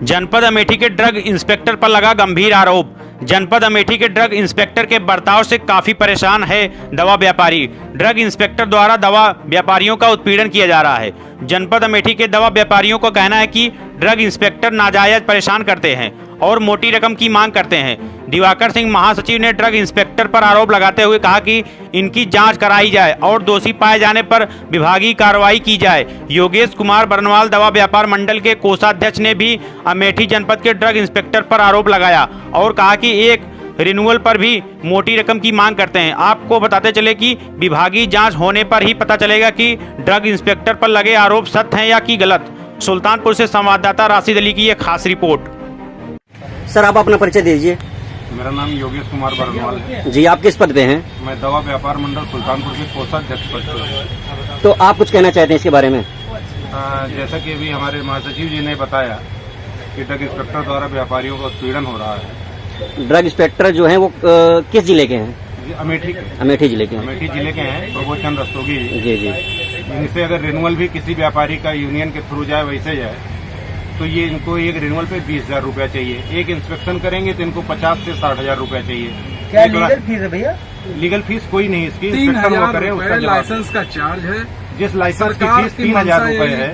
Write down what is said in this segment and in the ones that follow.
जनपद अमेठी के drug inspector पर लगा गंभीर आरोप। जनपद अमेठी के ड्रग इंस्पेक्टर के बर्ताव से काफी परेशान है दवा व्यापारी। ड्रग इंस्पेक्टर द्वारा दवा व्यापारियों का उत्पीड़न किया जा रहा है। जनपद अमेठी के दवा व्यापारियों का कहना है कि ड्रग इंस्पेक्टर नाजायज परेशान करते हैं और मोटी रकम की मांग करते हैं। दिवाकर सिंह महासचिव ने ड्रग इंस्पेक्टर पर आरोप लगाते हुए कहा कि इनकी जांच कराई जाए और दोषी पाए जाने पर विभागीय कार्रवाई की जाए। योगेश कुमार बरनवाल दवा व्यापार मंडल के कोषाध्यक्ष ने भी अमेठी जनपद के ड्रग इंस्पेक्टर पर आरोप लगाया और कहा कि एक रिन्यूअल पर भी मोटी रकम की मांग करते हैं। आपको बताते चले कि विभागीय जांच होने पर ही पता चलेगा कि ड्रग इंस्पेक्टर पर लगे आरोप सत्य हैं या कि गलत। सुल्तानपुर से संवाददाता राशिद अली की एक खास रिपोर्ट। सर, आप अपना परिचय दीजिए। मेरा नाम योगेश कुमार बरनवाल है जी। आप किस पद पे हैं? मैं दवा व्यापार मंडल सुल्तानपुर के कोषाध्यक्ष पद पर हूं। तो आप कुछ कहना चाहते हैं इसके बारे में? जैसा कि अभी हमारे महासचिव जी ने बताया कि ड्रग इंस्पेक्टर द्वारा व्यापारियों का उत्पीड़न हो रहा है। ड्रग इंस्पेक्टर जो हैं वो किस जिले के हैं? अमेठी के। अमेठी जिले के हैं। अमेठी जिले के हैं प्रबोध चंद्र रस्तोगी जी जी। इनसे अगर रिन्यूअल भी किसी व्यापारी का यूनियन के थ्रू जाए वैसे जाए तो ये इनको एक रिन्यूअल पे 20,000 रुपया चाहिए। एक इंस्पेक्शन करेंगे तो इनको 50 से 60,000 रुपया चाहिए। क्या लीगल फीस है भैया? लीगल फीस कोई नहीं, इसकी इंस्पेक्शन वो करे उसका लाइसेंस का चार्ज है। जिस लाइसेंस की फीस 3,000 रुपये है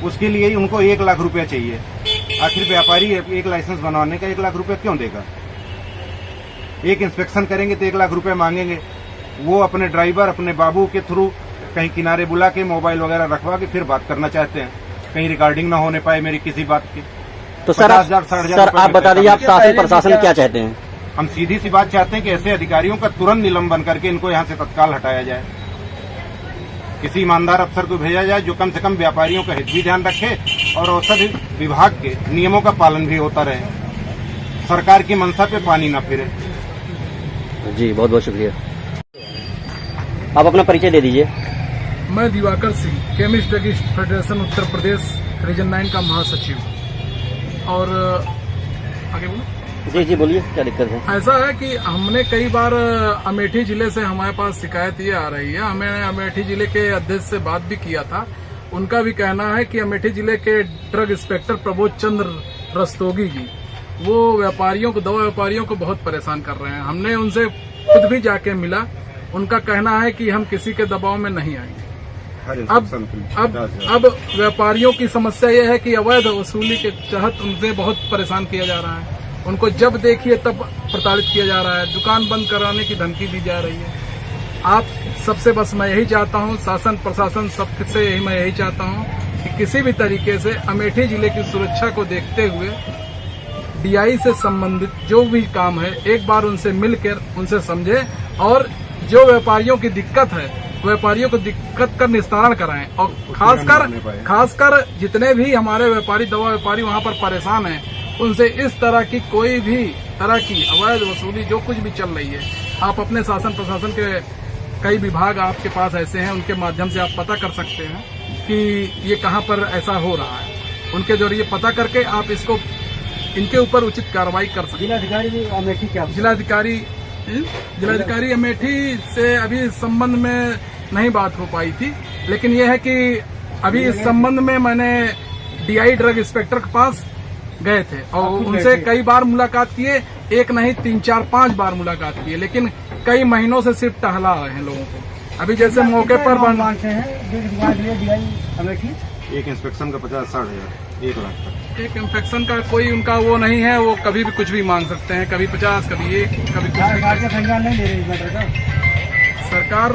उसके लिए उनको 1 लाख रुपया चाहिए। आखिर व्यापारी एक लाइसेंस बनवाने का 1 लाख रुपया क्यों देगा? एक इंस्पेक्शन करेंगे तो 1 लाख रुपए मांगेंगे। वो अपने ड्राइवर अपने बाबू के थ्रू कहीं किनारे बुला के मोबाइल वगैरह रखवा के फिर बात करना चाहते हैं, कहीं रिकॉर्डिंग ना होने पाए मेरी किसी बात की। तो सर आप बता दीजिए, आप शासन प्रशासन क्या चाहते हैं? हम सीधी सी बात चाहते हैं कि ऐसे अधिकारियों का तुरंत निलंबन करके इनको यहाँ से तत्काल हटाया जाए। किसी ईमानदार अफसर को भेजा जाए जो कम से कम व्यापारियों का हित भी ध्यान रखे और औषधि विभाग के नियमों का पालन भी होता रहे। सरकार की मंशा पे पानी न फिरे। जी, बहुत बहुत शुक्रिया। आप अपना परिचय दे दीजिए। मैं Diwakar Singh, chemist druggist federation Uttar Pradesh region 9 का महासचिव। और आगे बोलो। जी जी, बोलिए, क्या दिक्कत है? ऐसा है कि हमने कई बार अमेठी जिले से हमारे पास शिकायत ये आ रही है। हमने अमेठी जिले के अध्यक्ष से बात भी किया था। उनका भी कहना है कि अमेठी जिले के ड्रग इंस्पेक्टर प्रबोध चंद्र रस्तोगी जी वो व्यापारियों को, दवा व्यापारियों को बहुत परेशान कर रहे हैं। हमने उनसे खुद भी जाके मिला। उनका कहना है कि हम किसी के दबाव में नहीं आएंगे। अब व्यापारियों की समस्या यह है कि अवैध वसूली के तहत उनसे बहुत परेशान किया जा रहा है। उनको जब देखिए तब प्रताड़ित किया जा रहा है। दुकान बंद कराने की धमकी दी जा रही है। आप सबसे बस मैं यही चाहता हूँ, शासन प्रशासन सबसे मैं यही चाहता हूँ कि किसी भी तरीके से अमेठी जिले की सुरक्षा को देखते हुए डीआई से संबंधित जो भी काम है एक बार उनसे मिलकर उनसे समझे और जो व्यापारियों की दिक्कत है व्यापारियों को दिक्कत का निस्तारण कराएं। और खासकर जितने भी हमारे व्यापारी, दवा व्यापारी वहां पर परेशान हैं, उनसे इस तरह की कोई भी तरह की अवैध वसूली जो कुछ भी चल रही है, आप अपने शासन प्रशासन के कई विभाग आपके पास ऐसे हैं, उनके माध्यम से आप पता कर सकते हैं कि ये कहाँ पर ऐसा हो रहा है। उनके जरिए पता करके आप इसको इनके ऊपर उचित कार्रवाई कर सकते हैं। जिलाधिकारी अमेठी से अभी इस संबंध में नहीं बात हो पाई थी, लेकिन यह है कि अभी इस संबंध में मैंने डीआई ड्रग इंस्पेक्टर के पास गए थे और उनसे कई बार मुलाकात किए। एक नहीं 3, 4, 5 बार मुलाकात किए, लेकिन कई महीनों से सिर्फ टहला रहे हैं लोगों को। अभी जैसे मौके पर एक इंस्पेक्शन का 50-60 हजार, 1 लाख तक। एक इंफेक्शन का कोई उनका वो नहीं है। वो कभी भी कुछ भी मांग सकते हैं, कभी 50, कभी 1, कभी कुछ। सरकार के संज्ञान नहीं ले रही इस मैटर का। सरकार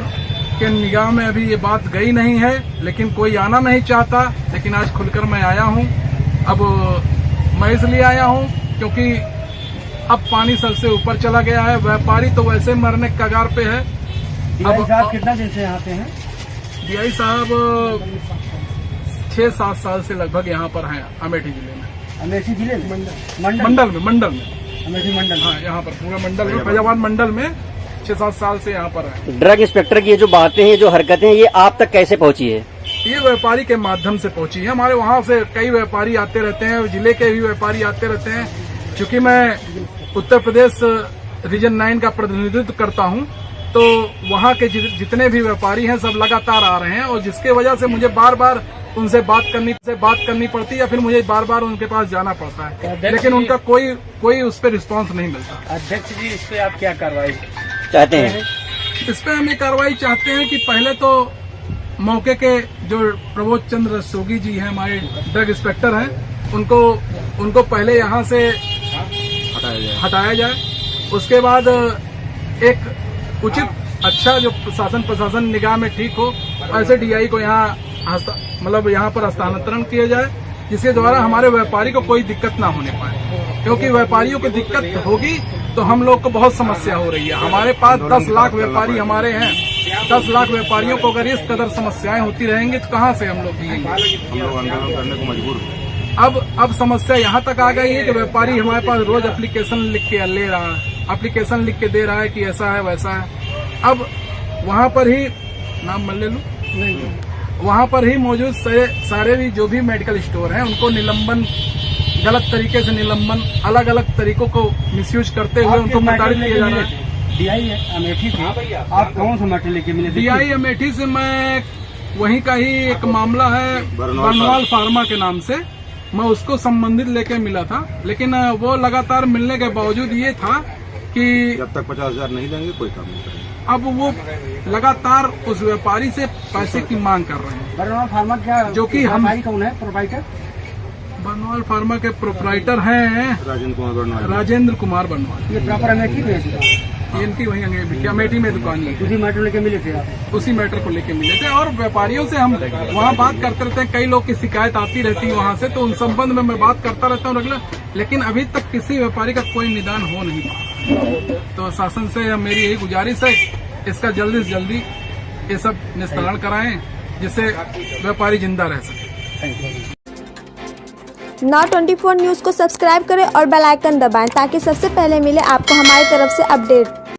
के निगाह में अभी ये बात गई नहीं है, लेकिन कोई आना नहीं चाहता। लेकिन आज खुलकर मैं आया हूँ। अब मैं इसलिए आया हूँ क्योंकि अब पानी सर से ऊपर चला गया है। व्यापारी तो वैसे मरने के कगार पे है। डीआई साहब कितना दिन से यहाँ पे हैं? डीआई साहब 6-7 साल से लगभग यहाँ पर हैं अमेठी जिले में। अमेठी जिले में मंडल में अमेठी मंडल। हाँ, यहाँ पर पूरा मंडल में, फैजाबाद मंडल में 6-7 साल से यहाँ पर है। ड्रग इंस्पेक्टर की ये जो बातें हैं, जो हरकतें हैं, ये आप तक कैसे पहुंची है? ये व्यापारी के माध्यम से पहुंची है। हमारे वहाँ से कई व्यापारी आते रहते हैं, जिले के भी व्यापारी आते रहते हैं। चूंकि मैं उत्तर प्रदेश रीजन 9 का प्रतिनिधित्व करता हूँ, तो वहाँ के जितने भी व्यापारी हैं सब लगातार आ रहे हैं और जिसके वजह से मुझे बार बार उनसे बात करनी पड़ती है या फिर मुझे बार बार उनके पास जाना पड़ता है, लेकिन उनका कोई उस पर रिस्पॉन्स नहीं मिलता। अध्यक्ष जी, इस पे आप क्या कार्रवाई चाहते हैं? इस पे हम ये कार्रवाई चाहते हैं कि पहले तो मौके के जो प्रबोध चंद्र रस्तोगी जी हैं, हमारे ड्रग इंस्पेक्टर हैं, उनको पहले यहाँ से हटाया जाए। उसके बाद एक उचित अच्छा जो प्रशासन निगाह में ठीक हो, ऐसे डीआई को यहाँ यहाँ पर हस्तांतरण किया जाए, जिसके द्वारा हमारे व्यापारी को कोई दिक्कत ना होने पाए, क्योंकि व्यापारियों को दिक्कत होगी तो हम लोग को बहुत समस्या हो रही है। हमारे पास 10 लाख व्यापारी हमारे हैं, 10 लाख व्यापारियों को अगर इस कदर समस्याएं होती रहेंगी तो कहाँ से हम लोग जिएंगे? हम लोग आंदोलन करने को मजबूर हैं। अब समस्या यहाँ तक आ गई है कि व्यापारी हमारे पास रोज एप्लीकेशन लिख के ले रहा है, एप्लीकेशन लिख के दे रहा है कि ऐसा है वैसा है। अब वहाँ पर ही नाम ले लूं, वहाँ पर ही मौजूद सारे भी जो भी मेडिकल स्टोर हैं उनको निलंबन, गलत तरीके से निलंबन, अलग अलग तरीकों को मिसयूज करते हुए उनको प्रताड़ित किया जा रहा है। डीआई अमेठी से आप कौन सा मटेरियल लेके मिले? डीआई अमेठी से मैं वहीं का ही एक मामला है बर्नवाल फार्मा के नाम से, मैं उसको संबंधित लेके मिला था, लेकिन वो लगातार मिलने के बावजूद ये था कि जब तक 50,000 नहीं देंगे कोई काम नहीं करेंगे। अब वो लगातार उस व्यापारी से पैसे की मांग कर रहे हैं। बर्नवाल फार्मा क्या, जो कि हम कौन है प्रोप्राइटर? बर्नवाल फार्मा के प्रोप्राइटर हैं राजेंद्र कुमार बर्नवाल। ये प्रॉपर अमेठी में है? इनकी वही अमेठी में दुकान है। उसी मैटर लेके मिले थे आप? उसी मैटर को लेके मिले थे, और व्यापारियों से हम वहाँ बात करते रहते हैं। कई लोग की शिकायत आती रहती है वहाँ से, तो उन संबंध में मैं बात करता रहता हूँ रेगुलर, लेकिन अभी तक किसी व्यापारी का कोई निदान हो नहीं पाया। तो शासन से मेरी यही गुजारिश है, इसका जल्दी से जल्दी ये सब निस्तारण कराएं, जिससे व्यापारी जिंदा रह सके। Now 24 न्यूज को सब्सक्राइब करें और बेल आइकन दबाएं ताकि सबसे पहले मिले आपको हमारी तरफ से अपडेट।